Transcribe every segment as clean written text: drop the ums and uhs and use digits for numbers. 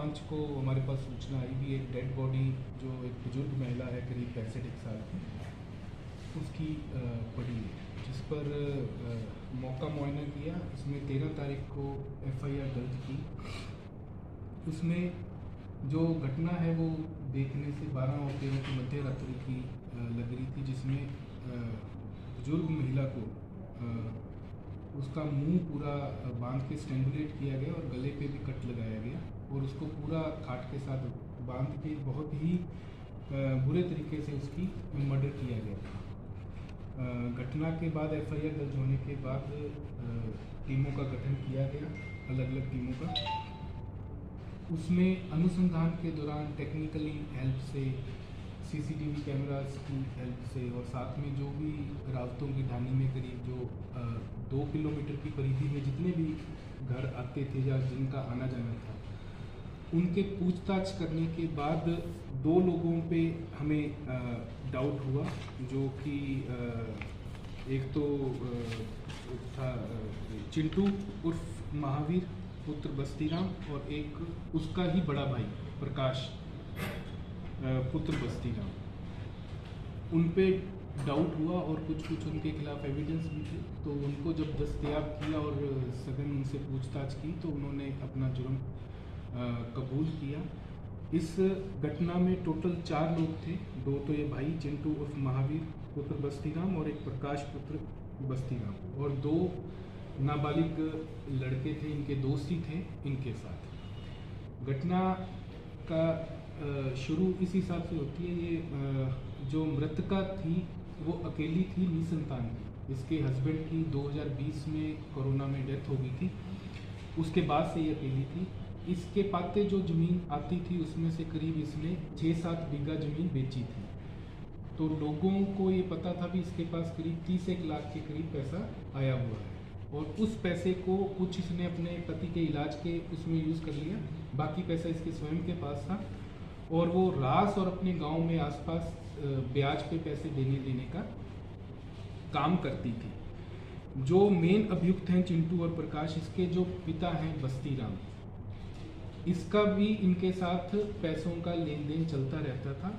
5 को हमारे पास सूचना आई भी एक डेड बॉडी जो एक बुजुर्ग महिला है करीब 65 साल की उसकी पड़ी है, जिस पर मौका मुआयना किया। इसमें 13 तारीख को FIR दर्ज की। उसमें जो घटना है वो देखने से 12 और 13 की मध्य रात्रि की लग रही थी, जिसमें बुजुर्ग महिला को उसका मुंह पूरा बांध के स्ट्रेंगुलेट किया गया और गले पे भी कट लगाया गया और उसको पूरा खाट के साथ बांध के बहुत ही बुरे तरीके से उसकी मर्डर किया गया था। घटना के बाद FIR दर्ज होने के बाद टीमों का गठन किया गया, अलग अलग टीमों का। उसमें अनुसंधान के दौरान टेक्निकली हेल्प से, CCTV कैमरास की हेल्प से और साथ में जो भी रावतों की ढानी में करीब जो 2 किलोमीटर की परिधि में जितने भी घर आते थे या जिनका आना जाना था, उनके पूछताछ करने के बाद 2 लोगों पे हमें डाउट हुआ, जो कि एक तो था चिंटू उर्फ महावीर पुत्र बस्तीराम और एक उसका ही बड़ा भाई प्रकाश पुत्र बस्तीराम। उन पे डाउट हुआ और कुछ उनके खिलाफ एविडेंस भी थे, तो उनको जब दस्तयाब किया और सघन उनसे पूछताछ की तो उन्होंने अपना जुर्म कबूल किया। इस घटना में टोटल 4 लोग थे, 2 तो ये भाई चिंटू उर्फ महावीर पुत्र बस्तीराम और एक प्रकाश पुत्र बस्तीराम, और 2 नाबालिग लड़के थे, इनके दोस्त ही थे इनके साथ। घटना का शुरू इस हिसाब से होती है। ये जो मृतका थी वो अकेली थी, निसंतान थी। इसके हस्बैंड की 2020 में कोरोना में डेथ हो गई थी, उसके बाद से ये अकेली थी। इसके पाते जो ज़मीन आती थी उसमें से करीब इसने 6-7 बीघा ज़मीन बेची थी। तो लोगों को ये पता था भी इसके पास करीब 30 लाख के करीब पैसा आया हुआ है, और उस पैसे को कुछ इसने अपने पति के इलाज के उसमें यूज़ कर लिया, बाकी पैसा इसके स्वयं के पास था। और वो रास और अपने गांव में आसपास ब्याज पे पैसे देने का काम करती थी। जो मेन अभियुक्त हैं चिंटू और प्रकाश, इसके जो पिता हैं बस्तीराम, इसका भी इनके साथ पैसों का लेन देन चलता रहता था।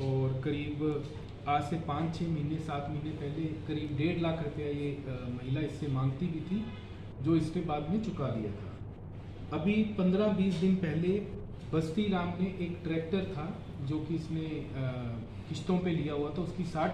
और करीब आज से 5-6 महीने 7 महीने पहले करीब 1.5 लाख रुपया ये महिला इससे मांगती भी थी, जो इसने बाद में चुका दिया था। अभी 15-20 दिन पहले बस्तीराम ने एक ट्रैक्टर था जो कि इसने किश्तों पे लिया हुआ था, उसकी 60